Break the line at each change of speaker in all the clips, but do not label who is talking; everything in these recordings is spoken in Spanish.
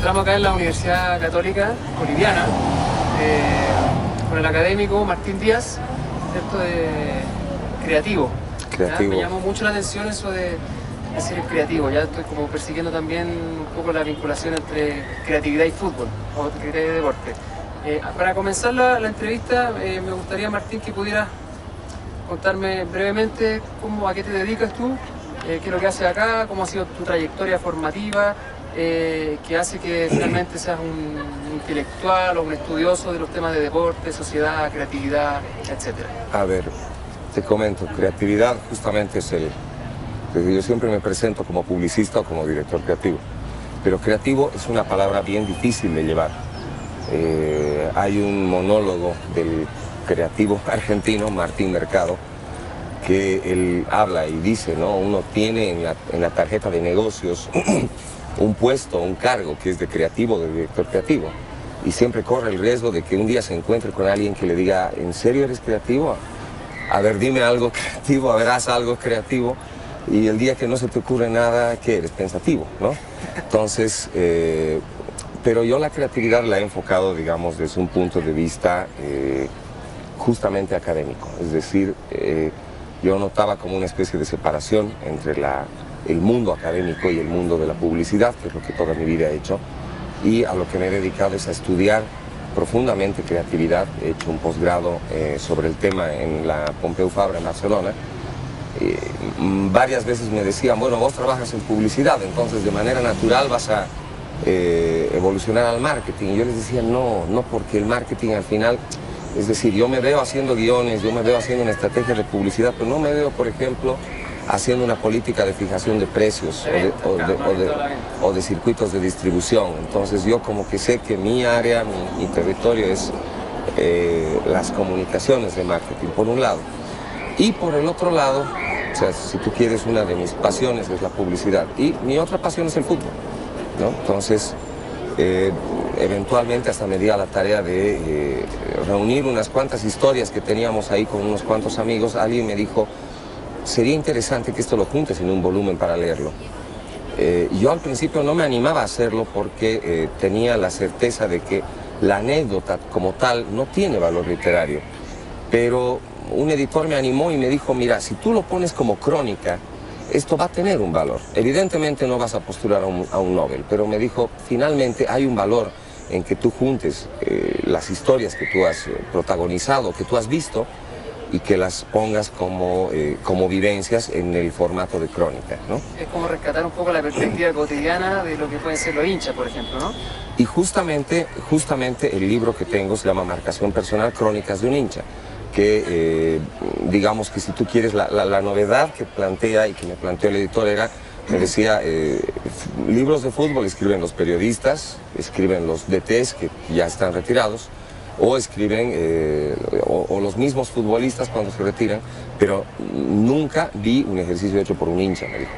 encontramos acá en la Universidad Católica Boliviana con el académico Martín Díaz, ¿cierto? Creativo.
Creativo.
Me llamó mucho la atención eso de ser creativo. Ya estoy como persiguiendo también un poco la vinculación entre creatividad y fútbol, o creatividad y deporte. Para comenzar la entrevista, me gustaría, Martín, que pudieras contarme brevemente a qué te dedicas tú, qué es lo que haces acá, cómo ha sido tu trayectoria formativa, que hace que finalmente seas un intelectual o un estudioso de los temas de deporte, sociedad, creatividad, etc.
A ver, te comento, creatividad justamente es yo siempre me presento como publicista o como director creativo, pero creativo es una palabra bien difícil de llevar. Hay un monólogo del creativo argentino, Martín Mercado, que él habla y dice, ¿no? Uno tiene en la tarjeta de negocios un puesto, un cargo que es de creativo, de director creativo, y siempre corre el riesgo de que un día se encuentre con alguien que le diga, ¿en serio eres creativo? A ver, dime algo creativo, a ver, haz algo creativo, y el día que no se te ocurre nada, ¿qué eres? Pensativo, ¿no? Entonces, pero yo la creatividad la he enfocado, digamos, desde un punto de vista justamente académico, es decir, yo notaba como una especie de separación entre el mundo académico y el mundo de la publicidad, que es lo que toda mi vida he hecho, y a lo que me he dedicado es a estudiar profundamente creatividad. He hecho un posgrado sobre el tema en la Pompeu Fabra en Barcelona. Varias veces me decían, bueno, vos trabajas en publicidad, entonces de manera natural vas a evolucionar al marketing. Y yo les decía, no, porque el marketing al final, es decir, yo me veo haciendo guiones, yo me veo haciendo una estrategia de publicidad, pero no me veo, por ejemplo, haciendo una política de fijación de precios o de circuitos de distribución. Entonces yo como que sé que mi área, mi territorio es las comunicaciones de marketing, por un lado. Y por el otro lado, o sea, si tú quieres, una de mis pasiones es la publicidad. Y mi otra pasión es el fútbol, ¿no? Entonces, eventualmente hasta me di a la tarea de reunir unas cuantas historias que teníamos ahí con unos cuantos amigos. Alguien me dijo, sería interesante que esto lo juntes en un volumen para leerlo. Yo al principio no me animaba a hacerlo porque tenía la certeza de que la anécdota como tal no tiene valor literario. Pero un editor me animó y me dijo, mira, si tú lo pones como crónica, esto va a tener un valor. Evidentemente no vas a postular a un Nobel, pero me dijo, finalmente hay un valor en que tú juntes las historias que tú has protagonizado, que tú has visto, y que las pongas como vivencias en el formato de crónica, ¿no?
Es como rescatar un poco la perspectiva cotidiana de lo que pueden ser los hinchas, por ejemplo, ¿no?
Y justamente el libro que tengo se llama Marcación Personal, Crónicas de un hincha, que digamos que si tú quieres, la novedad que plantea y que me planteó el editor era, me decía, libros de fútbol escriben los periodistas, escriben los DTs que ya están retirados, o escriben o los mismos futbolistas cuando se retiran, pero nunca vi un ejercicio hecho por un hincha, me dijo.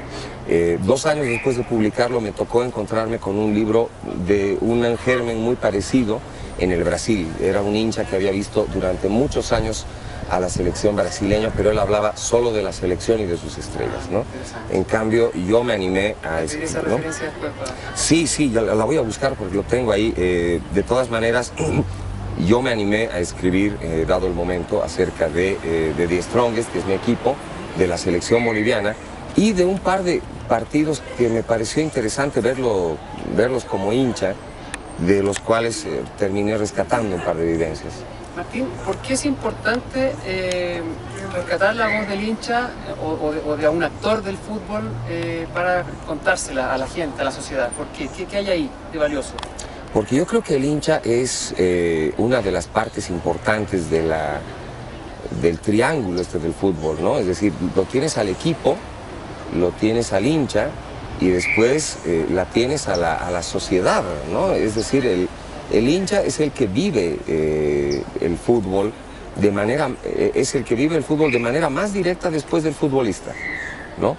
2 años después de publicarlo me tocó encontrarme con un libro de un germen muy parecido en el Brasil. Era un hincha que había visto durante muchos años a la selección brasileña, pero él hablaba solo de la selección y de sus estrellas, ¿no? En cambio, yo me animé a escribir, ¿no? Sí, ya la voy a buscar porque lo tengo ahí. De todas maneras, yo me animé a escribir, dado el momento, acerca de The Strongest, que es mi equipo, de la selección boliviana, y de un par de partidos que me pareció interesante verlos como hincha, de los cuales terminé rescatando un par de evidencias.
Martín, ¿por qué es importante rescatar la voz del hincha o de un actor del fútbol para contársela a la gente, a la sociedad? ¿Por qué? ¿Qué hay ahí de valioso?
Porque yo creo que el hincha es una de las partes importantes del triángulo del fútbol, ¿no? Es decir, lo tienes al equipo, lo tienes al hincha y después la tienes a la sociedad, ¿no? Es decir, el hincha es el que vive el fútbol es el que vive el fútbol de manera más directa después del futbolista, ¿no?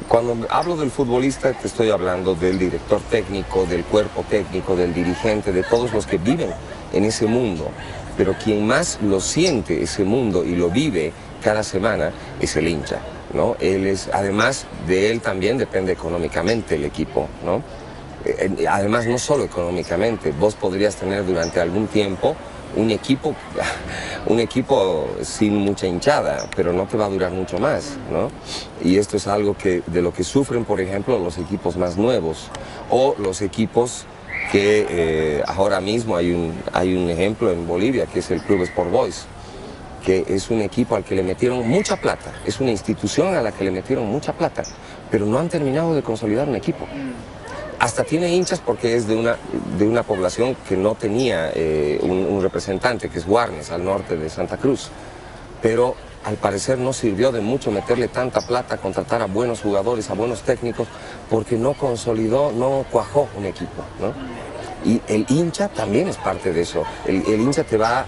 Cuando hablo del futbolista te estoy hablando del director técnico, del cuerpo técnico, del dirigente, de todos los que viven en ese mundo. Pero quien más lo siente ese mundo y lo vive cada semana es el hincha, ¿no? Además de él también depende económicamente el equipo, ¿no? Además, no solo económicamente, vos podrías tener durante algún tiempo un equipo sin mucha hinchada, pero no te va a durar mucho más, ¿no? Y esto es algo de lo que sufren, por ejemplo, los equipos más nuevos o los equipos que ahora mismo hay un ejemplo en Bolivia, que es el Club Sport Boys, que es un equipo al que le metieron mucha plata, es una institución a la que le metieron mucha plata, pero no han terminado de consolidar un equipo. Hasta tiene hinchas porque es de una población que no tenía un representante, que es Guarnes, al norte de Santa Cruz. Pero al parecer no sirvió de mucho meterle tanta plata, contratar a buenos jugadores, a buenos técnicos, porque no consolidó, no cuajó un equipo, ¿no? Y el hincha también es parte de eso. El hincha te va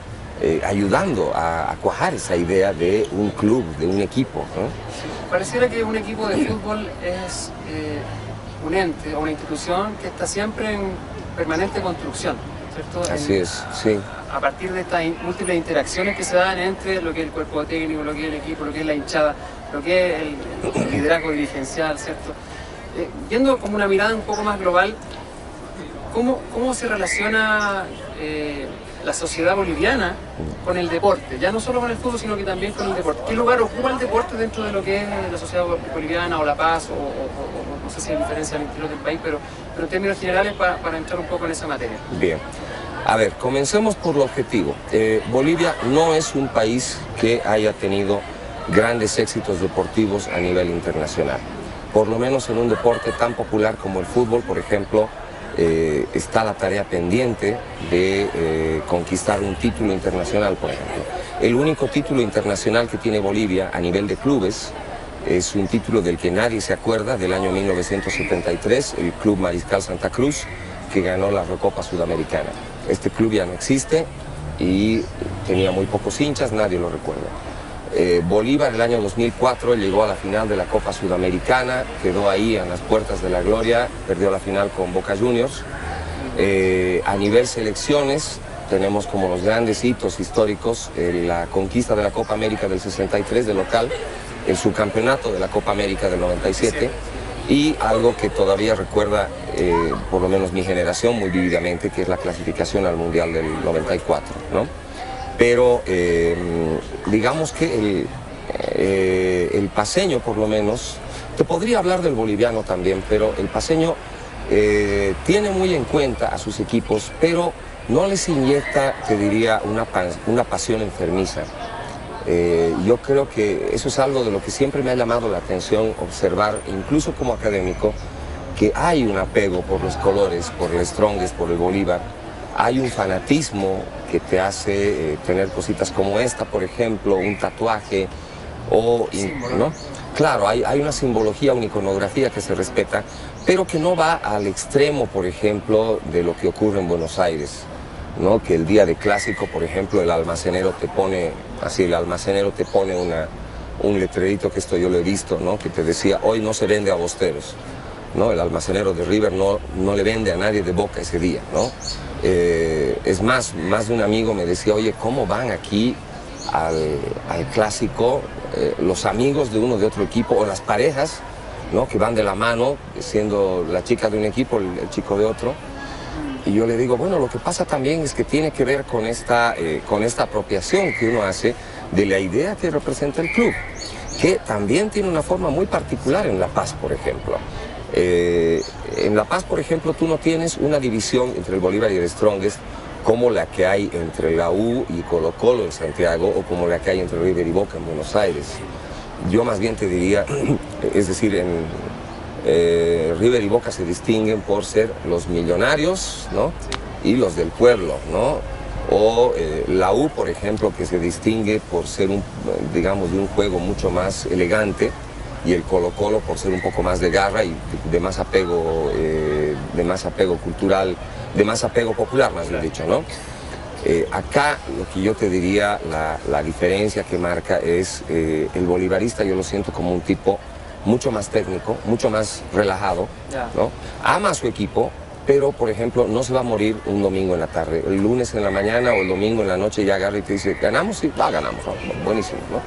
ayudando a cuajar esa idea de un club, de un equipo, ¿no?
Pareciera que un equipo de fútbol es un ente o una institución que está siempre en permanente construcción, ¿cierto?
Así es, sí.
A partir de estas múltiples interacciones que se dan entre lo que es el cuerpo técnico, lo que es el equipo, lo que es la hinchada, lo que es el liderazgo dirigencial, ¿cierto? Viendo como una mirada un poco más global, ¿cómo se relaciona la sociedad boliviana con el deporte? Ya no solo con el fútbol, sino que también con el deporte. ¿Qué lugar ocupa el deporte dentro de lo que es la sociedad boliviana o La Paz, o no sé si hay diferencia al interior del país, pero en términos generales para entrar un poco en esa materia?
Bien. A ver, comencemos por lo objetivo. Bolivia no es un país que haya tenido grandes éxitos deportivos a nivel internacional. Por lo menos en un deporte tan popular como el fútbol, por ejemplo, está la tarea pendiente de conquistar un título internacional, por ejemplo. El único título internacional que tiene Bolivia a nivel de clubes es un título del que nadie se acuerda, del año 1973, el Club Mariscal Santa Cruz, que ganó la Recopa Sudamericana. Este club ya no existe y tenía muy pocos hinchas, nadie lo recuerda. Bolívar el año 2004 llegó a la final de la Copa Sudamericana, quedó ahí en las puertas de la gloria, perdió la final con Boca Juniors. A nivel selecciones tenemos como los grandes hitos históricos la conquista de la Copa América del 63 de local, el subcampeonato de la Copa América del 97 y algo que todavía recuerda por lo menos mi generación muy vívidamente, que es la clasificación al Mundial del 94, ¿no? Pero digamos que el paceño, por lo menos, te podría hablar del boliviano también, pero el paceño tiene muy en cuenta a sus equipos, pero no les inyecta, te diría, una pasión enfermiza. Yo creo que eso es algo de lo que siempre me ha llamado la atención observar, incluso como académico, que hay un apego por los colores, por el Strongest, por el Bolívar. Hay un fanatismo que te hace tener cositas como esta, por ejemplo, un tatuaje ¿no? Claro, hay una simbología, una iconografía que se respeta, pero que no va al extremo, por ejemplo, de lo que ocurre en Buenos Aires, ¿no? Que el día de clásico, por ejemplo, el almacenero te pone un letrerito, que esto yo lo he visto, ¿no? Que te decía, hoy no se vende a bosteros, ¿no? El almacenero de River no le vende a nadie de Boca ese día, ¿no? Es más de un amigo me decía, oye, ¿cómo van aquí al clásico los amigos de uno de otro equipo o las parejas, ¿no? Que van de la mano, siendo la chica de un equipo, el chico de otro? Y yo le digo, bueno, lo que pasa también es que tiene que ver con esta apropiación que uno hace de la idea que representa el club, que también tiene una forma muy particular en La Paz, por ejemplo. En La Paz, por ejemplo, tú no tienes una división entre el Bolívar y el Strongest como la que hay entre la U y Colo-Colo en Santiago o como la que hay entre River y Boca en Buenos Aires. Yo más bien te diría, es decir, River y Boca se distinguen por ser los millonarios, ¿no? Y los del pueblo, ¿no? O la U, por ejemplo, que se distingue por ser digamos, de un juego mucho más elegante, y el Colo-Colo por ser un poco más de garra y de más apego cultural, de más apego popular, más bien dicho, ¿no? Acá lo que yo te diría, la diferencia que marca es el bolivarista, yo lo siento como un tipo mucho más técnico, mucho más relajado, ¿no? Ama a su equipo, pero, por ejemplo, no se va a morir un domingo en la tarde. El lunes en la mañana o el domingo en la noche ya agarra y te dice, ¿ganamos? Sí, ganamos, buenísimo, ¿no?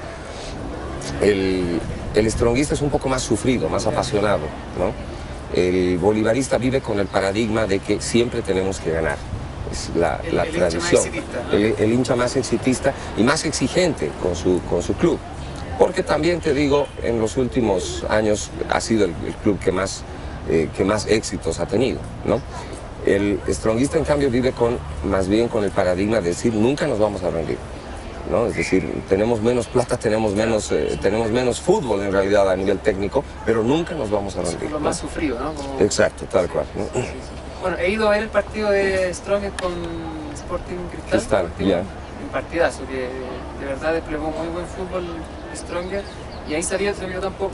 El stronguista es un poco más sufrido, más apasionado, ¿no? el bolivarista vive con el paradigma de que siempre tenemos que ganar. Es la tradición. El hincha más exitista y más exigente con su club. Porque también te digo, en los últimos años ha sido el club que más éxitos ha tenido, ¿no? El strongista, en cambio, vive más bien con el paradigma de decir nunca nos vamos a rendir, ¿no? Es decir, tenemos menos plata, tenemos menos fútbol en realidad a nivel técnico, pero nunca nos vamos a rendir.
Lo más sufrido, ¿no? Como...
Exacto, tal cual, ¿no?
Sí, sí. Bueno, he ido a ver el partido de Strongest con Sporting Cristal.
Ya.
Un partidazo que de verdad desplegó muy buen fútbol Strongest. Y ahí se vio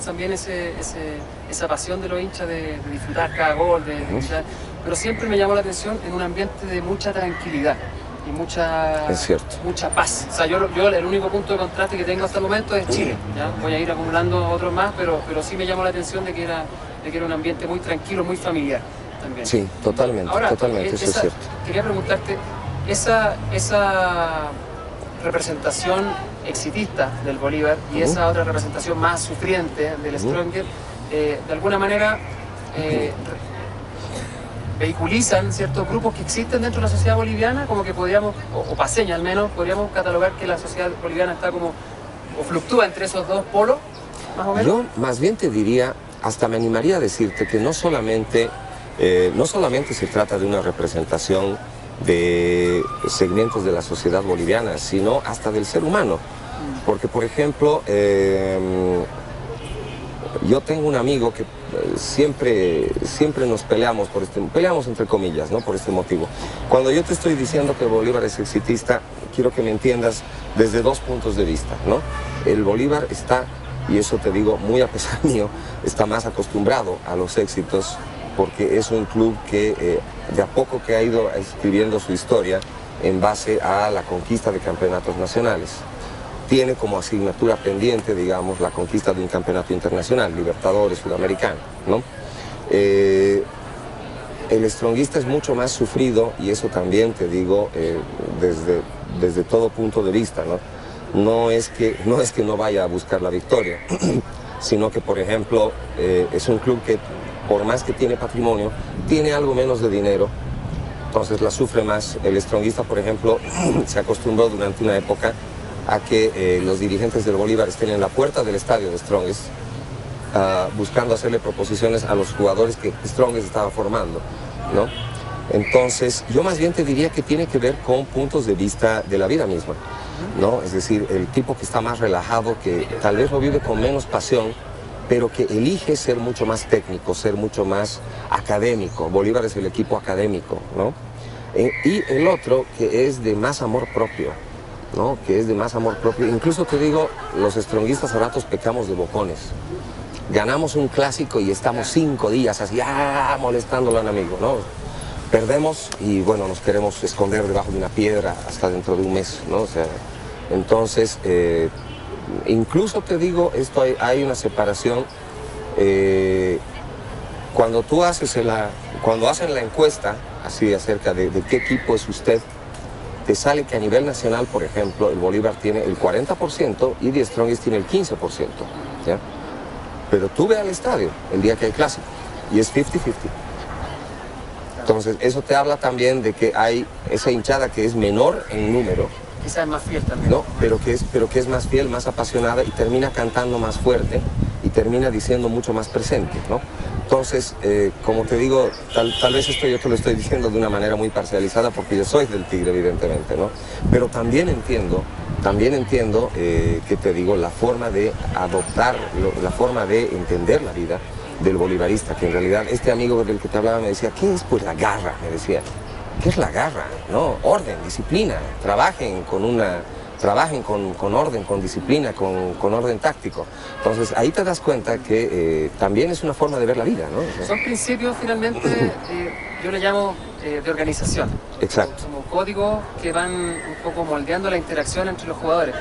también esa pasión de los hinchas de disfrutar cada gol, de gritar. Pero siempre me llamó la atención en un ambiente de mucha tranquilidad y mucha paz. O sea, yo el único punto de contraste que tengo hasta el momento es Chile. ¿Ya? Voy a ir acumulando otros más, pero sí me llamó la atención de que era un ambiente muy tranquilo, muy familiar también.
Sí, totalmente.
Ahora,
totalmente, eso es cierto.
Quería preguntarte, esa representación exitista del Bolívar y esa otra representación más sufriente del Strongest, de alguna manera vehiculizan ciertos grupos que existen dentro de la sociedad boliviana, como que podríamos, o paseña al menos, podríamos catalogar que la sociedad boliviana está como, o fluctúa entre esos dos polos, más o menos.
Yo más bien te diría, hasta me animaría a decirte que no solamente se trata de una representación de segmentos de la sociedad boliviana, sino hasta del ser humano. Porque, por ejemplo, yo tengo un amigo que siempre nos peleamos peleamos entre comillas, ¿no? Por este motivo. Cuando yo te estoy diciendo que Bolívar es exitista, quiero que me entiendas desde dos puntos de vista, ¿no? El Bolívar está, y eso te digo muy a pesar mío, está más acostumbrado a los éxitos, porque es un club que de a poco que ha ido escribiendo su historia en base a la conquista de campeonatos nacionales. Tiene como asignatura pendiente, digamos, la conquista de un campeonato internacional, Libertadores, Sudamericano, ¿no? El strongista es mucho más sufrido, y eso también te digo desde todo punto de vista, ¿no? No es que no vaya a buscar la victoria, sino que, por ejemplo, es un club que, por más que tiene patrimonio, tiene algo menos de dinero, entonces la sufre más. El strongista, por ejemplo, se acostumbró durante una época a que los dirigentes del Bolívar estén en la puerta del estadio de Strongest, buscando hacerle proposiciones a los jugadores que Strongest estaba formando, ¿no? Entonces, yo más bien te diría que tiene que ver con puntos de vista de la vida misma, ¿no? Es decir, el tipo que está más relajado, que tal vez lo vive con menos pasión, pero que elige ser mucho más técnico, ser mucho más académico. Bolívar es el equipo académico, ¿no? Y el otro que es de más amor propio, ¿no? Que es de más amor propio. Incluso te digo, los stronguistas a ratos pecamos de bocones. Ganamos un clásico y estamos 5 días así, molestándolo al amigo, ¿no? Perdemos y bueno, nos queremos esconder debajo de una piedra hasta dentro de un mes, ¿no? O sea, entonces, incluso te digo, hay una separación. Cuando hacen la encuesta así acerca de qué equipo es usted, te sale que a nivel nacional, por ejemplo, el Bolívar tiene el 40% y The Strongest tiene el 15%, ¿ya? Pero tú ve al estadio el día que hay clásico y es 50-50. Entonces, eso te habla también de que hay esa hinchada que es menor en número.
Quizás es más fiel también.
No, pero que es más fiel, más apasionada y termina cantando más fuerte y termina diciendo mucho más presente, ¿no? Entonces, como te digo, tal vez esto yo te lo estoy diciendo de una manera muy parcializada porque yo soy del Tigre, evidentemente, ¿no? Pero también entiendo que te digo, la forma de adoptar, la forma de entender la vida del bolivarista, que en realidad este amigo del que te hablaba me decía, ¿qué es? Pues la garra, me decía. ¿Qué es la garra? ¿No? Orden, disciplina, trabajen con orden, con disciplina, con orden táctico. Entonces ahí te das cuenta que también es una forma de ver la vida, ¿no?
Son principios finalmente, yo le llamo de organización.
Exacto.
Como códigos que van un poco moldeando la interacción entre los jugadores.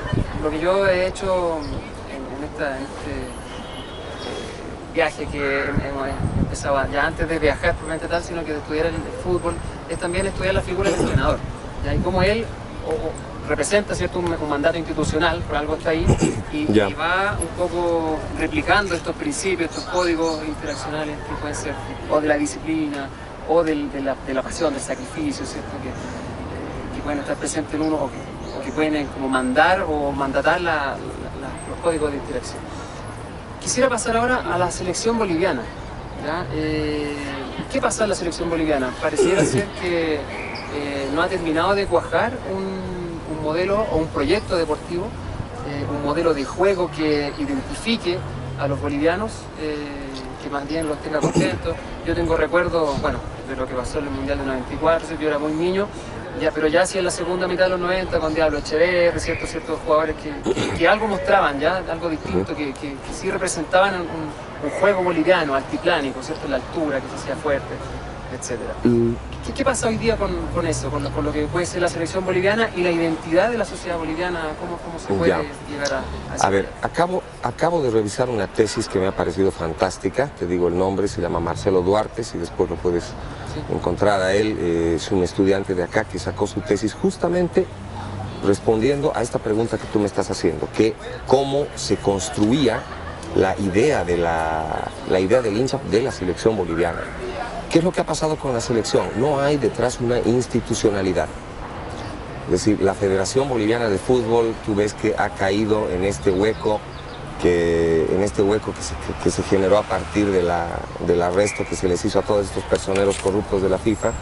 Lo que yo he hecho en este viaje que hemos empezado ya antes de viajar probablemente tal, sino que de estudiar el fútbol, es también estudiar la figura del entrenador. ¿Ya? Y cómo él representa, ¿cierto?, un mandato institucional, por algo está ahí, y va un poco replicando estos principios, estos códigos interaccionales que pueden ser o de la disciplina o de la pasión, del sacrificio, ¿cierto?, que pueden estar presentes en uno o que pueden como mandar o mandatar los códigos de interacción. Quisiera pasar ahora a la selección boliviana, ¿ya? ¿Qué pasa en la selección boliviana? Pareciera ser que no ha terminado de cuajar un modelo o un proyecto deportivo, un modelo de juego que identifique a los bolivianos, que más bien los tenga contentos. Yo tengo recuerdos, bueno, de lo que pasó en el Mundial de 94, yo era muy niño, pero ya hacia la segunda mitad de los 90, con Diablo Echeverri, ciertos jugadores que algo mostraban, ya algo distinto, que sí representaban un juego boliviano, altiplánico, ¿cierto?, la altura, que se hacía fuerte, etc. ¿Qué pasa hoy día con eso, con lo que puede ser la selección boliviana y la identidad de la sociedad boliviana? ¿Cómo se puede llegar a eso?
A ver, acabo de revisar una tesis que me ha parecido fantástica, te digo el nombre, se llama Marcelo Duarte, si después lo puedes encontrar a él, es un estudiante de acá que sacó su tesis justamente respondiendo a esta pregunta que tú me estás haciendo, que cómo se construía la idea del hincha de la selección boliviana. ¿Qué es lo que ha pasado con la selección? No hay detrás una institucionalidad. Es decir, la Federación Boliviana de Fútbol, tú ves que ha caído en este hueco que se generó a partir del arresto que se les hizo a todos estos personeros corruptos de la FIFA.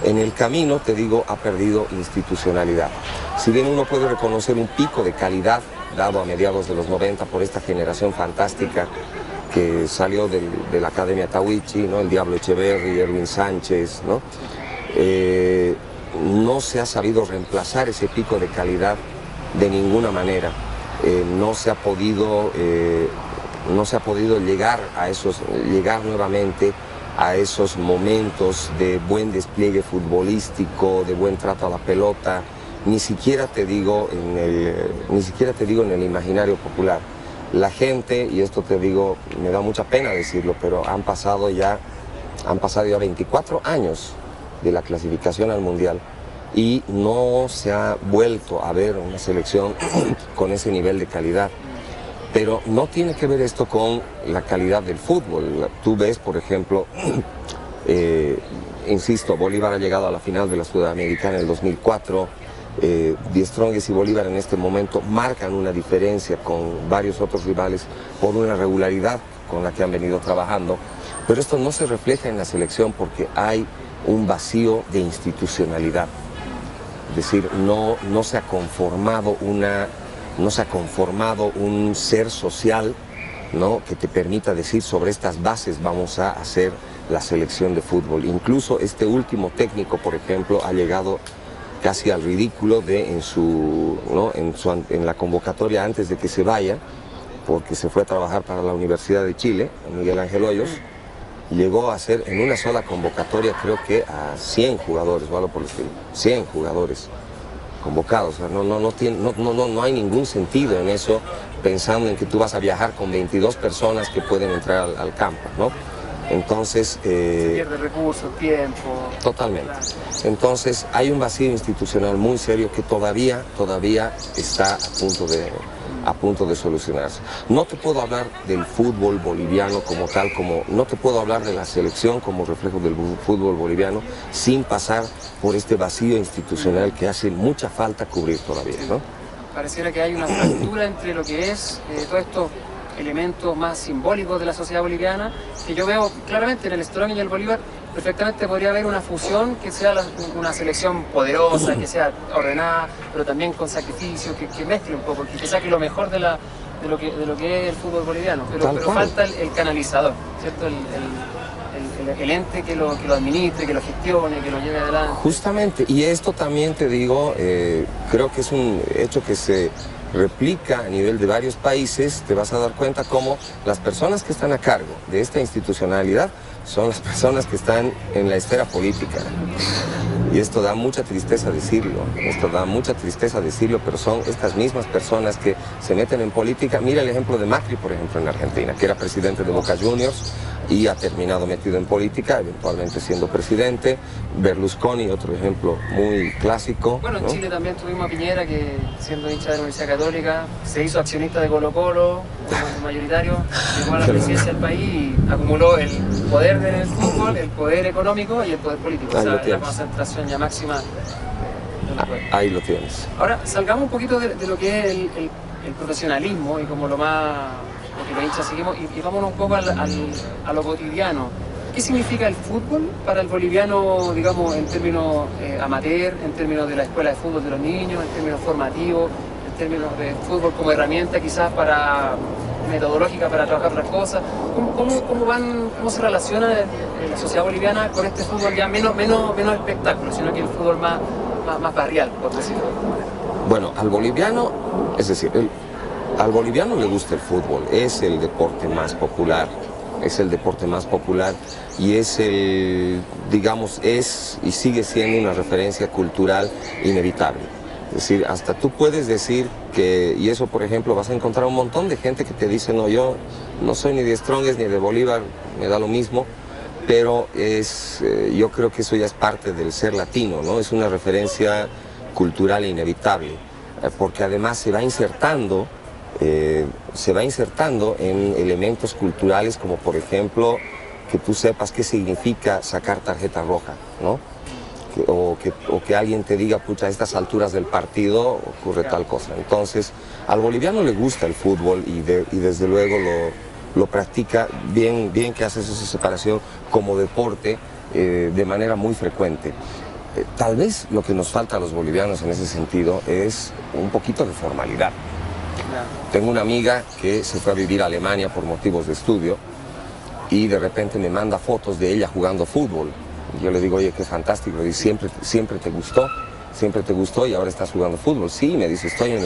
En el camino, te digo, ha perdido institucionalidad. Si bien uno puede reconocer un pico de calidad dado a mediados de los 90 por esta generación fantástica que salió de la Academia Tahuichi, ¿no?, el Diablo Echeverri, Erwin Sánchez, ¿no? No se ha sabido reemplazar ese pico de calidad de ninguna manera. No se ha podido llegar nuevamente a esos momentos de buen despliegue futbolístico, de buen trato a la pelota, ni siquiera te digo en el imaginario popular. La gente, y esto te digo, me da mucha pena decirlo, pero han pasado ya 24 años de la clasificación al Mundial y no se ha vuelto a ver una selección con ese nivel de calidad. Pero no tiene que ver esto con la calidad del fútbol. Tú ves, por ejemplo, insisto, Bolívar ha llegado a la final de la Sudamericana en el 2004, Die Strongest y Bolívar en este momento marcan una diferencia con varios otros rivales por una regularidad con la que han venido trabajando, pero esto no se refleja en la selección porque hay un vacío de institucionalidad. Es decir, no se ha conformado un ser social, ¿no?, que te permita decir sobre estas bases vamos a hacer la selección de fútbol. Incluso este último técnico, por ejemplo, ha llegado casi al ridículo en la convocatoria antes de que se vaya, porque se fue a trabajar para la Universidad de Chile, Miguel Ángel Hoyos, llegó a hacer en una sola convocatoria creo que a 100 jugadores, o algo por el estilo, 100 jugadores convocados. O sea, no hay ningún sentido en eso, pensando en que tú vas a viajar con 22 personas que pueden entrar al campo, ¿no? Entonces...
se pierde recursos, tiempo...
Totalmente. Entonces hay un vacío institucional muy serio que todavía está a punto de solucionarse. No te puedo hablar del fútbol boliviano como tal, no te puedo hablar de la selección como reflejo del fútbol boliviano sin pasar por este vacío institucional que hace mucha falta cubrir todavía, ¿no?
Pareciera que hay una fractura entre lo que es todo esto, elementos más simbólicos de la sociedad boliviana, que yo veo claramente en el Strongest y el Bolívar. Perfectamente podría haber una fusión que sea una selección poderosa, que sea ordenada, pero también con sacrificio, que mezcle un poco, que saque lo mejor de lo que es el fútbol boliviano, pero falta el canalizador, ¿cierto? El ente que lo administre, que lo gestione, que lo lleve adelante.
Justamente, y esto también te digo, creo que es un hecho que se replica a nivel de varios países. Te vas a dar cuenta cómo las personas que están a cargo de esta institucionalidad son las personas que están en la esfera política. Y esto da mucha tristeza decirlo, pero son estas mismas personas que se meten en política. Mira el ejemplo de Macri, por ejemplo, en Argentina, que era presidente de Boca Juniors, y ha terminado metido en política, eventualmente siendo presidente. Berlusconi, otro ejemplo muy clásico.
Bueno, en
¿no?
Chile también tuvimos a Piñera, que siendo hincha de la Universidad Católica, se hizo accionista de Colo-Colo, como mayoritario, llegó a la presidencia del país y acumuló el poder del fútbol, el poder económico y el poder político. O sea, la concentración ya máxima del poder.
Ahí lo tienes.
Ahora, salgamos un poquito de lo que es el profesionalismo y como lo que los hinchas seguimos, y vámonos un poco a lo cotidiano. ¿Qué significa el fútbol para el boliviano, digamos, en términos amateur, en términos de la escuela de fútbol de los niños, en términos formativos, en términos de fútbol como herramienta quizás metodológica para trabajar las cosas? ¿Cómo se relaciona la sociedad boliviana con este fútbol ya menos espectáculo, sino que el fútbol más barrial, por decirlo?
Bueno, al boliviano, es decir, al boliviano le gusta el fútbol, es el deporte más popular. Es el deporte más popular y es digamos, es y sigue siendo una referencia cultural inevitable. Es decir, hasta tú puedes decir que, y eso por ejemplo, vas a encontrar un montón de gente que te dice, no, yo no soy ni de Strongest ni de Bolívar, me da lo mismo, pero yo creo que eso ya es parte del ser latino, ¿no? Es una referencia cultural inevitable, porque además se va insertando en elementos culturales como por ejemplo que tú sepas qué significa sacar tarjeta roja, ¿no? O que alguien te diga, pucha, a estas alturas del partido ocurre tal cosa. Entonces, al boliviano le gusta el fútbol y desde luego lo practica bien que hace esa separación como deporte de manera muy frecuente. Tal vez lo que nos falta a los bolivianos en ese sentido es un poquito de formalidad. Tengo una amiga que se fue a vivir a Alemania por motivos de estudio y de repente me manda fotos de ella jugando fútbol. Y yo le digo, oye, qué fantástico. Y siempre te gustó y ahora estás jugando fútbol. Sí, me dice, estoy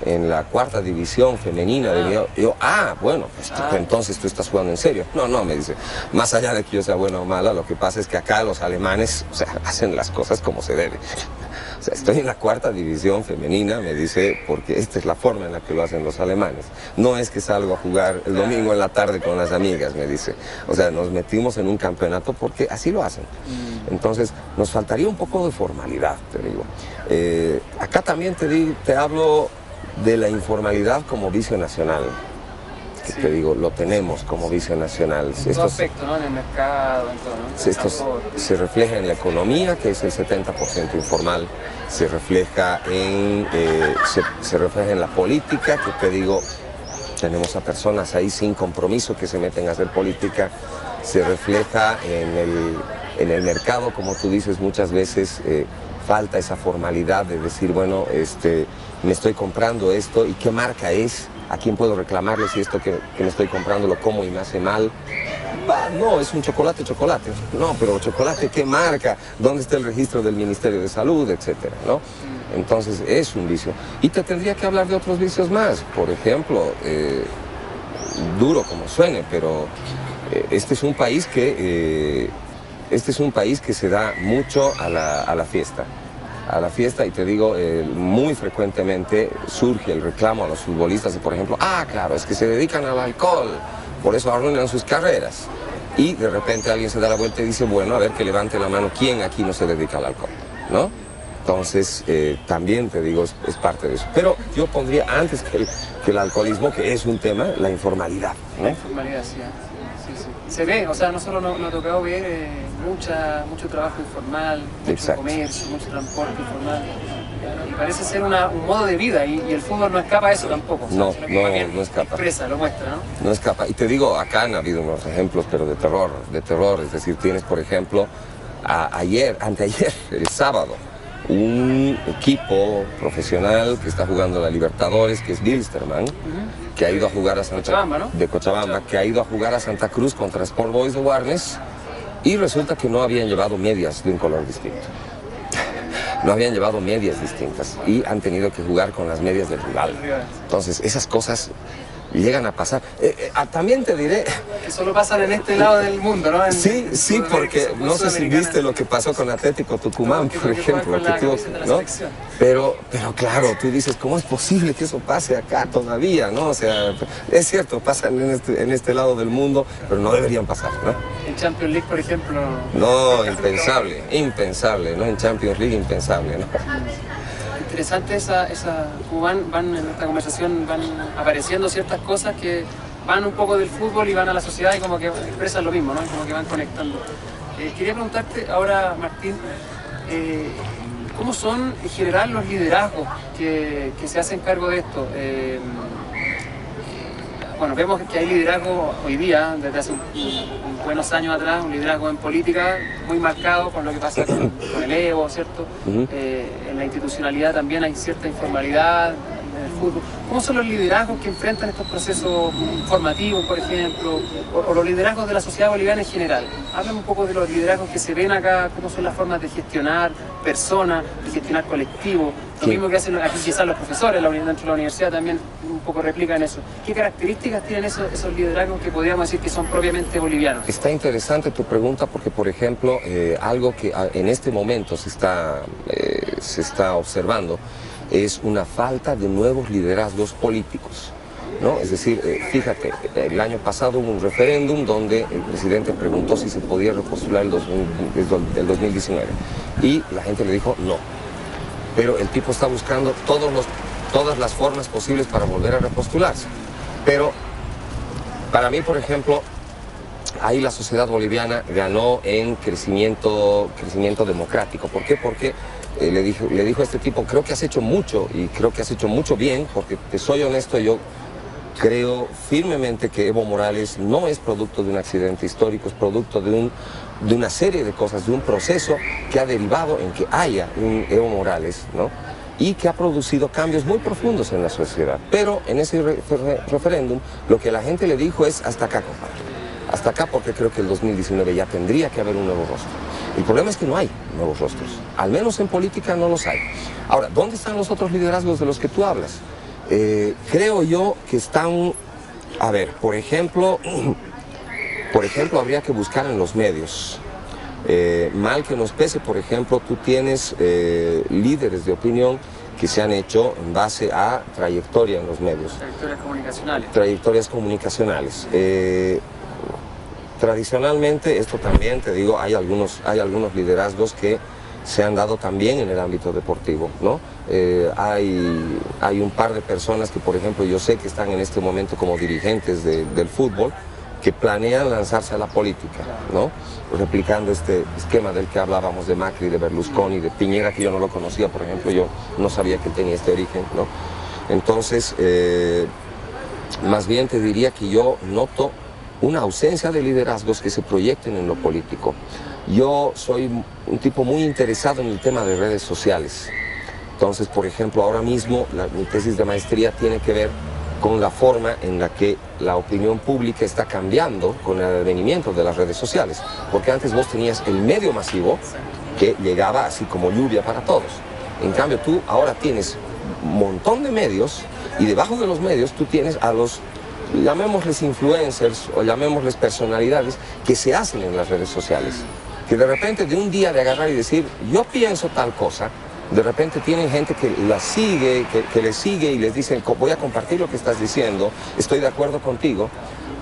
en la cuarta división femenina. Bueno, pues entonces tú estás jugando en serio. No, me dice, más allá de que yo sea buena o mala, lo que pasa es que acá los alemanes, o sea, hacen las cosas como se debe. O sea, estoy en la cuarta división femenina, me dice, porque esta es la forma en la que lo hacen los alemanes. No es que salgo a jugar el domingo en la tarde con las amigas, me dice. O sea, nos metimos en un campeonato porque así lo hacen. Entonces, nos faltaría un poco de formalidad, te digo. Acá también te hablo de la informalidad como vicio nacional. Que te digo, lo tenemos como vicio nacional.
En todo aspecto, ¿no? En el mercado, en todo, ¿no?
Esto se refleja en la economía, que es el 70% informal, se refleja se refleja en la política, que te digo, tenemos a personas ahí sin compromiso que se meten a hacer política, se refleja en el mercado, como tú dices, muchas veces falta esa formalidad de decir, bueno, me estoy comprando esto, ¿y qué marca es? ¿A quién puedo reclamarle si esto que me estoy comprando lo como y me hace mal? No, es un chocolate. No, pero chocolate, ¿qué marca? ¿Dónde está el registro del Ministerio de Salud, etcétera, ¿no? Entonces es un vicio. Y te tendría que hablar de otros vicios más. Por ejemplo, duro como suene, pero este es un país que se da mucho a la fiesta. Y te digo, muy frecuentemente surge el reclamo a los futbolistas de, por ejemplo, claro, es que se dedican al alcohol, por eso arruinan sus carreras. Y de repente alguien se da la vuelta y dice, bueno, a ver, que levante la mano, ¿quién aquí no se dedica al alcohol? ¿No? Entonces, también te digo, es parte de eso. Pero yo pondría antes que el alcoholismo, que es un tema, la informalidad, ¿no?
La informalidad, sí. Se ve, o sea, nosotros nos ha tocado ver mucho trabajo informal, mucho comercio, mucho transporte informal. Y parece ser un modo de vida y el fútbol no escapa a eso tampoco.
No escapa.
Expresa, lo muestra, ¿no?
No escapa. Y te digo, acá han habido unos ejemplos, pero de terror. Es decir, tienes, por ejemplo, anteayer, el sábado, un equipo profesional que está jugando la Libertadores, que es Wilstermann, que ha ido a jugar a Cochabamba, que ha ido a jugar a Santa Cruz contra Sport Boys de Warnes, y resulta que no habían llevado medias de un color distinto. No habían llevado medias distintas y han tenido que jugar con las medias del rival. Entonces, esas cosas llegan a pasar. También te diré...
Que solo pasan en este lado del mundo, ¿no?
Sí, porque no sé si viste lo que pasó con Atlético Tucumán, por ejemplo, ¿no? Pero claro, tú dices, ¿cómo es posible que eso pase acá todavía, no? O sea, es cierto, pasan en este lado del mundo, pero no deberían pasar, ¿no?
En Champions League, por ejemplo...
No, impensable, ¿no? En Champions League, impensable, ¿no?
Interesante como van en esta conversación, van apareciendo ciertas cosas que van un poco del fútbol y van a la sociedad y como que expresan lo mismo, ¿no? Como que van conectando. Quería preguntarte ahora, Martín, ¿cómo son en general los liderazgos que se hacen cargo de esto? Bueno, vemos que hay liderazgo hoy día, desde hace buenos años atrás, un liderazgo en política muy marcado con lo que pasa con el Evo, ¿cierto? En la institucionalidad también hay cierta informalidad en el fútbol. ¿Cómo son los liderazgos que enfrentan estos procesos formativos, por ejemplo, o los liderazgos de la sociedad boliviana en general? Háblame un poco de los liderazgos que se ven acá, cómo son las formas de gestionar personas, de gestionar colectivos. Lo mismo que hacen aquí quizás los profesores dentro de la universidad también un poco replican eso. ¿Qué características tienen esos liderazgos que podríamos decir que son propiamente bolivianos?
Está interesante tu pregunta porque, por ejemplo, algo que en este momento se está observando es una falta de nuevos liderazgos políticos, ¿no? Es decir, fíjate, el año pasado hubo un referéndum donde el presidente preguntó si se podía repostular el 2019 y la gente le dijo no. Pero el tipo está buscando todas las formas posibles para volver a repostularse. Pero para mí, por ejemplo, ahí la sociedad boliviana ganó en crecimiento democrático. ¿Por qué? Porque le dijo a este tipo, creo que has hecho mucho y creo que has hecho mucho bien, porque te soy honesto, yo creo firmemente que Evo Morales no es producto de un accidente histórico, es producto de una serie de cosas, de un proceso que ha derivado en que haya un Evo Morales, ¿no? Y que ha producido cambios muy profundos en la sociedad. Pero en ese referéndum lo que la gente le dijo es hasta acá, compadre. Hasta acá, porque creo que el 2019 ya tendría que haber un nuevo rostro. El problema es que no hay nuevos rostros, al menos en política no los hay. Ahora, ¿dónde están los otros liderazgos de los que tú hablas? Creo yo que están, a ver, por ejemplo, habría que buscar en los medios. Mal que nos pese, por ejemplo, tú tienes líderes de opinión que se han hecho en base a trayectoria en los medios.
Trayectorias comunicacionales.
Trayectorias comunicacionales. Tradicionalmente, esto también, te digo, hay algunos liderazgos que se han dado también en el ámbito deportivo, ¿no? Hay un par de personas que, por ejemplo, yo sé que están en este momento como dirigentes del fútbol, que planean lanzarse a la política, ¿no? Replicando este esquema del que hablábamos de Macri, de Berlusconi, de Piñera, que yo no lo conocía, por ejemplo, yo no sabía que tenía este origen, ¿no? Entonces, más bien te diría que yo noto una ausencia de liderazgos que se proyecten en lo político. Yo soy un tipo muy interesado en el tema de redes sociales. Entonces, por ejemplo, ahora mismo mi tesis de maestría tiene que ver con la forma en la que la opinión pública está cambiando con el advenimiento de las redes sociales. Porque antes vos tenías el medio masivo que llegaba así como lluvia para todos. En cambio, tú ahora tienes un montón de medios y debajo de los medios tú tienes a los, llamémosles influencers o llamémosles personalidades que se hacen en las redes sociales. Que de repente de un día de agarrar y decir, yo pienso tal cosa, de repente tienen gente que la sigue, que les sigue y les dicen, voy a compartir lo que estás diciendo, estoy de acuerdo contigo.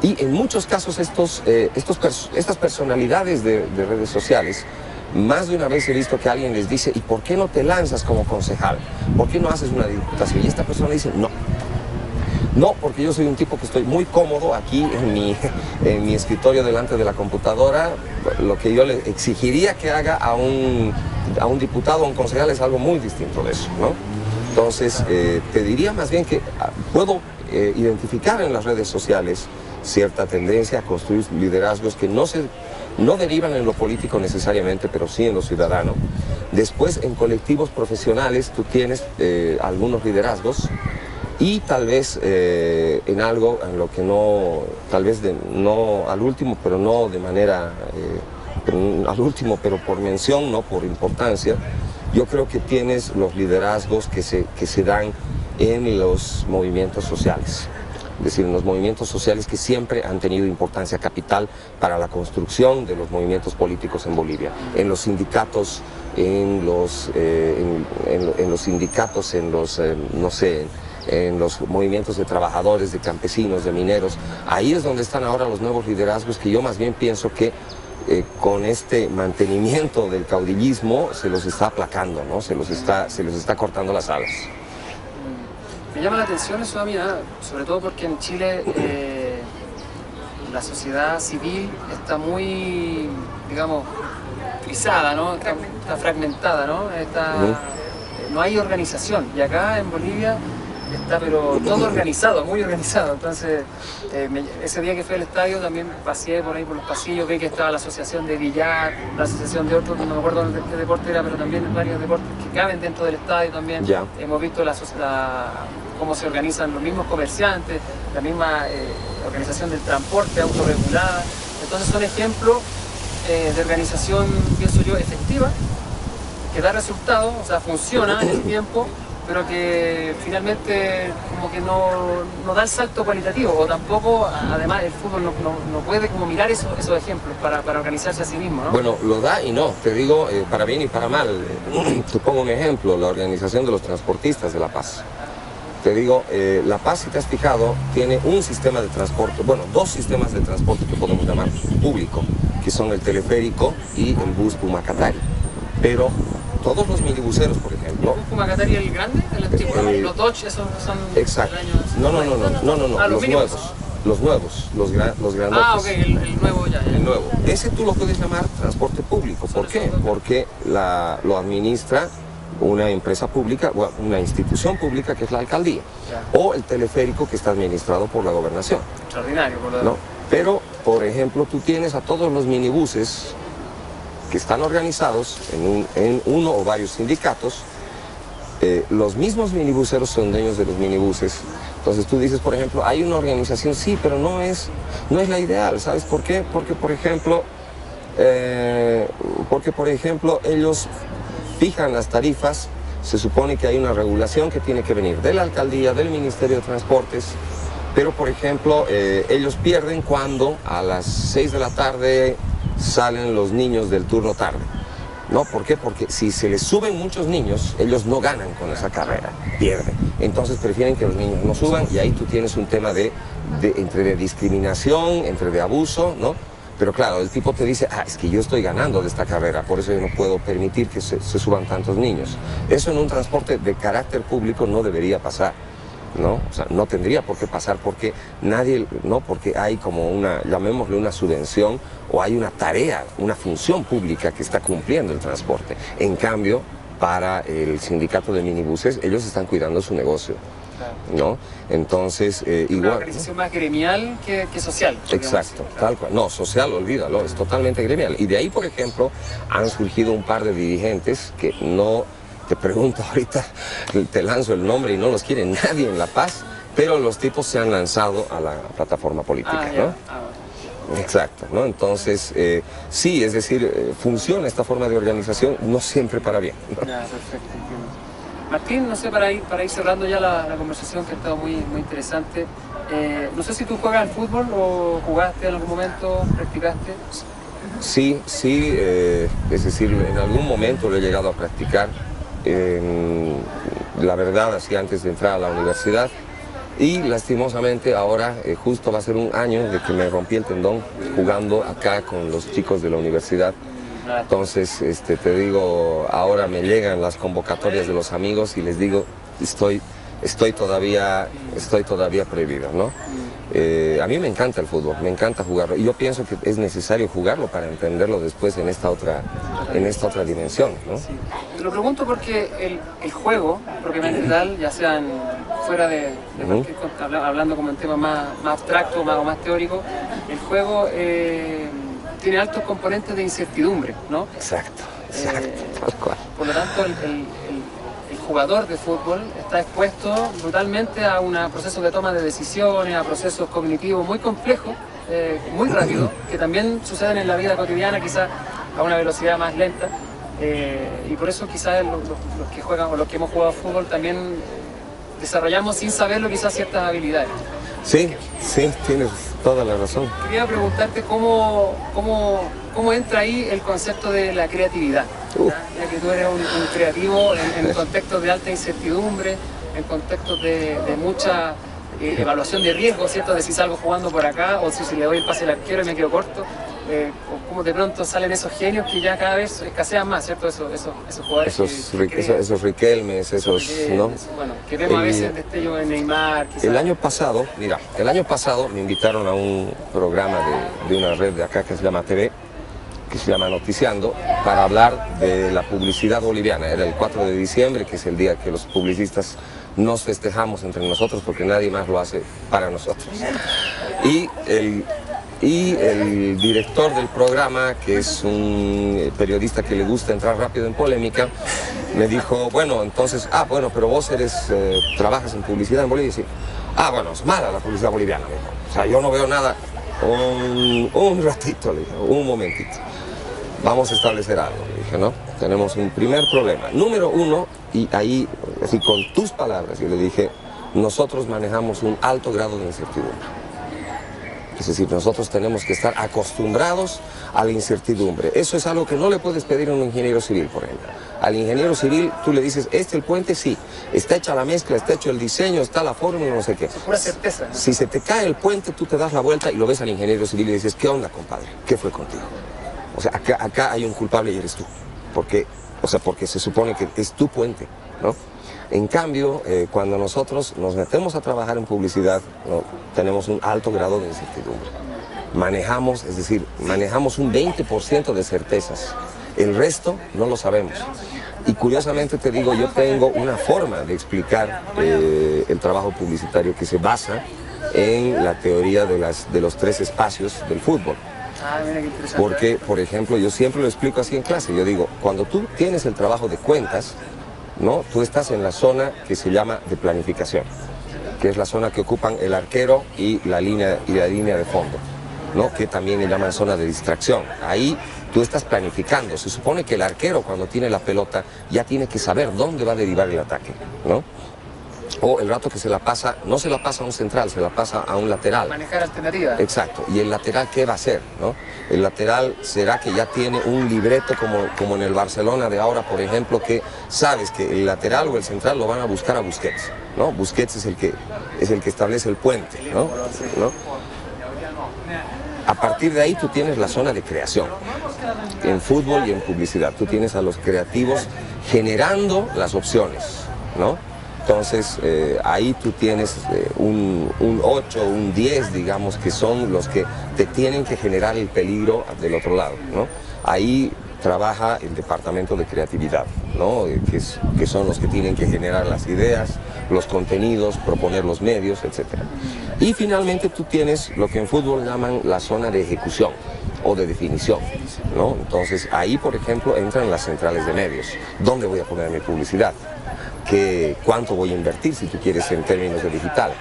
Y en muchos casos estas personalidades de redes sociales, más de una vez he visto que alguien les dice, ¿y por qué no te lanzas como concejal? ¿Por qué no haces una diputación? Y esta persona dice, no. No, porque yo soy un tipo que estoy muy cómodo aquí en mi escritorio delante de la computadora. Lo que yo le exigiría que haga a un diputado o a un concejal es algo muy distinto de eso, ¿no? Entonces, te diría más bien que puedo identificar en las redes sociales cierta tendencia a construir liderazgos que no derivan en lo político necesariamente, pero sí en lo ciudadano. Después, en colectivos profesionales, tú tienes algunos liderazgos. Y tal vez en algo en lo que no, tal vez no al último, pero no de manera, al último, pero por mención, no por importancia, yo creo que tienes los liderazgos que se dan en los movimientos sociales. es decir, en los movimientos sociales que siempre han tenido importancia capital para la construcción de los movimientos políticos en Bolivia, en los sindicatos, no sé, en los movimientos de trabajadores, de campesinos, de mineros. Ahí es donde están ahora los nuevos liderazgos, que yo más bien pienso que con este mantenimiento del caudillismo se los está aplacando, ¿no? Se les está cortando las alas.
Me llama la atención eso a mí, sobre todo porque en Chile la sociedad civil está muy, digamos, frisada, ¿no? Está fragmentada, ¿no? No hay organización. Y acá en Bolivia está pero todo organizado, muy organizado. Entonces, ese día que fui al estadio también paseé por ahí por los pasillos, vi que estaba la asociación de billar, la asociación de otros, no me acuerdo qué deporte era, pero también varios deportes que caben dentro del estadio también.
Ya.
Hemos visto cómo se organizan los mismos comerciantes, la misma organización del transporte autorregulada. Entonces son ejemplos de organización, pienso yo, efectiva, que da resultados, o sea, funciona en el tiempo, pero que finalmente como que no da el salto cualitativo, o tampoco, además el fútbol no puede como mirar esos ejemplos para organizarse a sí mismo, ¿no?
Bueno, lo da y no, te digo, para bien y para mal. Te pongo un ejemplo, la organización de los transportistas de La Paz. Te digo, La Paz, si te has fijado, tiene un sistema de transporte, bueno, dos sistemas de transporte que podemos llamar público, que son el teleférico y el bus Pumacatari. Pero todos los minibuseros, por ejemplo...
¿El Pumacatari el grande? ¿El antiguo? ¿Los Dodge esos son
exacto.
del año...?
No, los nuevos, los grandotes.
Ah, ok, el nuevo ya.
El nuevo. Ese tú lo puedes llamar transporte público. ¿Por qué? Porque lo administra una empresa pública, una institución pública que es la alcaldía, o el teleférico que está administrado por la gobernación.
Extraordinario, por lo
¿no? Pero, por ejemplo, tú tienes a todos los minibuses que están organizados en uno o varios sindicatos. Los mismos minibuseros son dueños de los minibuses. Entonces tú dices, por ejemplo, hay una organización, sí, pero no es la ideal. ¿Sabes por qué? Porque, por ejemplo, ellos fijan las tarifas. Se supone que hay una regulación que tiene que venir de la alcaldía, del Ministerio de Transportes, pero, por ejemplo, ellos pierden cuando a las 6 de la tarde salen los niños del turno tarde. ¿No? ¿Por qué? Porque si se les suben muchos niños, ellos no ganan con esa carrera, pierden. Entonces prefieren que los niños no suban, y ahí tú tienes un tema entre de discriminación, entre de abuso, ¿no? Pero claro, el tipo te dice, es que yo estoy ganando de esta carrera, por eso yo no puedo permitir que se suban tantos niños. Eso en un transporte de carácter público no debería pasar, ¿no? O sea, no tendría por qué pasar, porque porque hay como llamémosle una subvención, o hay una tarea, una función pública que está cumpliendo el transporte. En cambio, para el sindicato de minibuses, ellos están cuidando su negocio, ¿no? Entonces, igual... Una
organización más gremial que social.
Exacto, tal cual. No, social, olvídalo, es totalmente gremial. Y de ahí, por ejemplo, han surgido un par de dirigentes que no... Te pregunto ahorita, te lanzo el nombre y no los quiere nadie en La Paz, pero los tipos se han lanzado a la plataforma política, ¿no? Exacto, ¿no? Entonces, sí, es decir, funciona esta forma de organización, no siempre para bien, ¿no?
Ya, perfecto, entiendo. Martín, no sé, para ir cerrando ya la conversación, que ha estado muy interesante, no sé si tú juegas al fútbol o jugaste en algún momento, practicaste.
Sí, es decir, en algún momento lo he llegado a practicar. La verdad, así antes de entrar a la universidad, y lastimosamente ahora justo va a ser un año de que me rompí el tendón jugando acá con los chicos de la universidad. Entonces te digo, ahora me llegan las convocatorias de los amigos y les digo, estoy todavía prohibido, ¿no? A mí me encanta el fútbol, me encanta jugarlo, y yo pienso que es necesario jugarlo para entenderlo después en esta otra dimensión, ¿no?
Sí. Te lo pregunto porque el juego, propiamente tal, ya sean fuera de cualquier, hablando como en tema más abstracto o más teórico, el juego tiene altos componentes de incertidumbre, ¿no?
Exacto, tal cual.
Por lo tanto, el jugador de fútbol está expuesto brutalmente a un proceso de toma de decisiones, a procesos cognitivos muy complejos, muy rápidos, que también suceden en la vida cotidiana, quizás a una velocidad más lenta, y por eso quizás los que juegan o los que hemos jugado fútbol también desarrollamos sin saberlo quizás ciertas habilidades.
Sí, sí, tienes toda la razón.
Quería preguntarte cómo entra ahí el concepto de la creatividad, ya que tú eres un creativo en contextos de alta incertidumbre, en contextos de mucha evaluación de riesgo, ¿cierto? De si salgo jugando por acá o si le doy el pase al arquero y me quedo corto. Como de pronto salen esos genios que ya cada vez escasean más, ¿cierto? Esos jugadores
esos Riquelmes, ¿no?
Bueno, que vemos a veces destellos en Neymar. Quizás.
El año pasado me invitaron a un programa de una red de acá que se llama TV, que se llama Noticiando, para hablar de la publicidad boliviana. Era el 4 de diciembre, que es el día que los publicistas nos festejamos entre nosotros porque nadie más lo hace para nosotros. Y el director del programa, que es un periodista que le gusta entrar rápido en polémica, me dijo, bueno, entonces, bueno, pero vos trabajas en publicidad en Bolivia, sí. Bueno, es mala la publicidad boliviana, me dijo. O sea, yo no veo nada. Un ratito, le dije, un momentito. Vamos a establecer algo, le dije, ¿no? Tenemos un primer problema. Número uno, y ahí, así con tus palabras, yo le dije, nosotros manejamos un alto grado de incertidumbre. Es decir, nosotros tenemos que estar acostumbrados a la incertidumbre. Eso es algo que no le puedes pedir a un ingeniero civil, por ejemplo. Al ingeniero civil tú le dices, el puente sí, está hecha la mezcla, está hecho el diseño, está la fórmula, no sé qué.
Es pura certeza, ¿no?
Si se te cae el puente, tú te das la vuelta y lo ves al ingeniero civil y dices, ¿qué onda, compadre? ¿Qué fue contigo? O sea, acá hay un culpable y eres tú. Porque se supone que es tu puente, ¿no? En cambio, cuando nosotros nos metemos a trabajar en publicidad, ¿no? Tenemos un alto grado de incertidumbre. Manejamos un 20% de certezas. El resto no lo sabemos. Y curiosamente te digo, yo tengo una forma de explicar el trabajo publicitario que se basa en la teoría de los 3 espacios del fútbol.
Mira qué interesante.
Porque, por ejemplo, yo siempre lo explico así en clase. Yo digo, cuando tú tienes el trabajo de cuentas, ¿no? Tú estás en la zona que se llama de planificación, que es la zona que ocupan el arquero y la línea de fondo, ¿no? Que también le llaman zona de distracción. Ahí tú estás planificando. Se supone que el arquero, cuando tiene la pelota, ya tiene que saber dónde va a derivar el ataque, ¿no? O el rato que se la pasa, no se la pasa a un central, se la pasa a un lateral.
Manejar alternativas.
Exacto. ¿Y el lateral qué va a hacer, no? El lateral será que ya tiene un libreto como en el Barcelona de ahora, por ejemplo, que sabes que el lateral o el central lo van a buscar a Busquets, ¿no? Busquets es el que establece el puente, ¿no? A partir de ahí tú tienes la zona de creación. En fútbol y en publicidad. Tú tienes a los creativos generando las opciones, ¿no? Entonces, ahí tú tienes un 8, un 10, digamos, que son los que te tienen que generar el peligro del otro lado, ¿no? Ahí trabaja el departamento de creatividad, ¿no? Que son los que tienen que generar las ideas, los contenidos, proponer los medios, etc. Y finalmente tú tienes lo que en fútbol llaman la zona de ejecución o de definición, ¿no? Entonces, ahí, por ejemplo, entran las centrales de medios. ¿Dónde voy a poner mi publicidad? ¿Cuánto voy a invertir, si tú quieres, en términos de digital?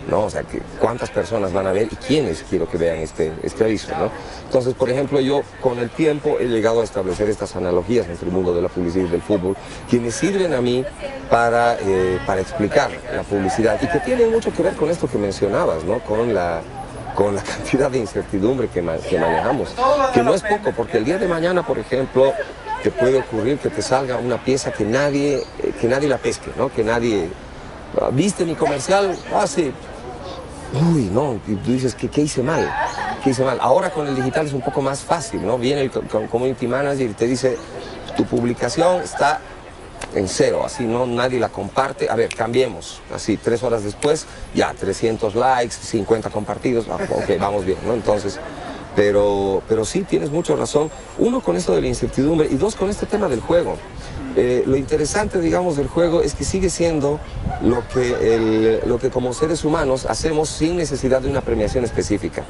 ¿No? O sea, cuántas personas van a ver y quiénes quiero que vean este aviso, ¿no? Entonces, por ejemplo, yo con el tiempo he llegado a establecer estas analogías entre el mundo de la publicidad y del fútbol que me sirven a mí para explicar la publicidad y que tienen mucho que ver con esto que mencionabas, ¿no? Con la cantidad de incertidumbre que manejamos, que no es poco, porque el día de mañana, por ejemplo, te puede ocurrir que te salga una pieza que nadie la pesque, ¿no? Que nadie... ¿Viste mi comercial? Sí. Uy, no, y tú dices, ¿qué hice mal? ¿Qué hice mal? Ahora con el digital es un poco más fácil, ¿no? Viene el community manager y te dice, tu publicación está en 0, así no nadie la comparte. A ver, cambiemos. Así, 3 horas después, ya, 300 likes, 50 compartidos, ok, vamos bien, ¿no? Entonces... Pero sí, tienes mucha razón. 1, con esto de la incertidumbre, y 2, con este tema del juego. Lo interesante, digamos, del juego es que sigue siendo lo que como seres humanos hacemos sin necesidad de una premiación específica,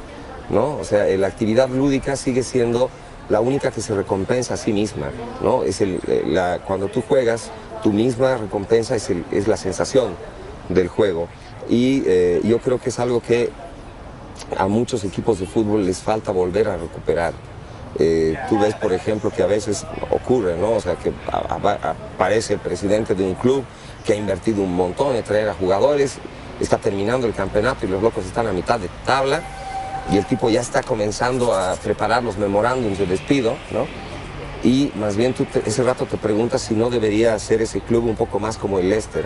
¿no? O sea, la actividad lúdica sigue siendo la única que se recompensa a sí misma, ¿no? Cuando tú juegas, tu misma recompensa es la sensación del juego. Y yo creo que es algo que a muchos equipos de fútbol les falta volver a recuperar. Tú ves, por ejemplo, que a veces ocurre, ¿no? O sea, que aparece el presidente de un club que ha invertido un montón en traer a jugadores está terminando el campeonato y los locos están a mitad de tabla y el tipo ya está comenzando a preparar los memorándums de despido, ¿no? Y más bien tú ese rato te preguntas si no debería ser ese club un poco más como el Leicester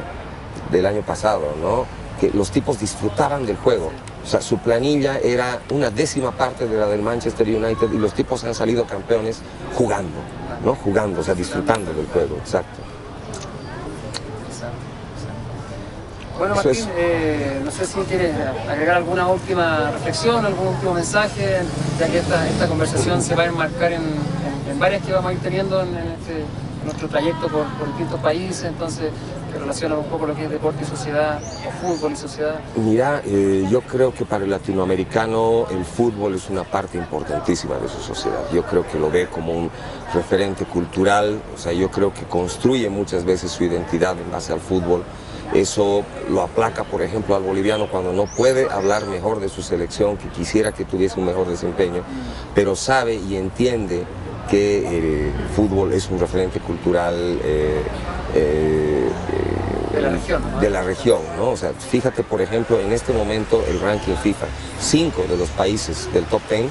del año pasado, ¿no? Que los tipos disfrutaban del juego. O sea, su planilla era una 10ª parte de la del Manchester United y los tipos han salido campeones jugando, ¿no? Jugando, o sea, disfrutando del juego, exacto.
Bueno, Martín, no sé si quieres agregar alguna última reflexión, algún último mensaje, ya que esta conversación se va a enmarcar en varias que vamos a ir teniendo en nuestro trayecto por distintos países, entonces que relacionan un poco lo que es deporte y sociedad, o fútbol y sociedad.
Mira, yo creo que para el latinoamericano el fútbol es una parte importantísima de su sociedad. Yo creo que lo ve como un referente cultural, o sea, yo creo que construye muchas veces su identidad en base al fútbol. Eso lo aplaca, por ejemplo, al boliviano cuando no puede hablar mejor de su selección, que quisiera que tuviese un mejor desempeño, pero sabe y entiende que el fútbol es un referente cultural
de la región, ¿no?
De la región, ¿no? O sea, fíjate, por ejemplo, en este momento el ranking FIFA, 5 de los países del top 10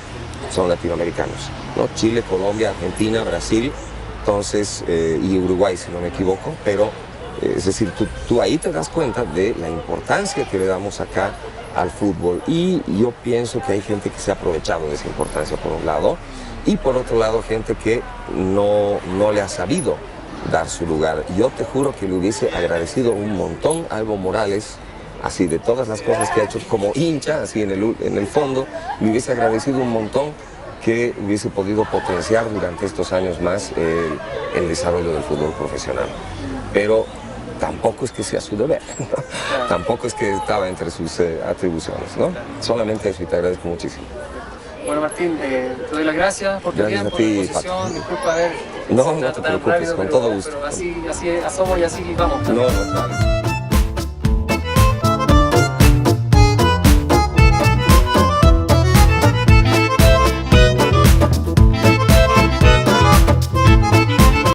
son latinoamericanos, ¿no? Chile, Colombia, Argentina, Brasil, entonces, y Uruguay, si no me equivoco, pero es decir, tú ahí te das cuenta de la importancia que le damos acá al fútbol y yo pienso que hay gente que se ha aprovechado de esa importancia por un lado y por otro lado gente que no le ha sabido dar su lugar. Yo te juro que le hubiese agradecido un montón a Evo Morales, así de todas las cosas que ha hecho como hincha, así en el fondo, le hubiese agradecido un montón que hubiese podido potenciar durante estos años más el desarrollo del fútbol profesional. Pero tampoco es que sea su deber, ¿no? Tampoco es que estaba entre sus atribuciones, ¿no? Solamente eso y te agradezco muchísimo.
Bueno, Martín, te doy las gracias por tu tiempo, por tu disposición, disculpa haber...
No te preocupes, con todo gusto.
Pero así somos y así vamos.
No, vale.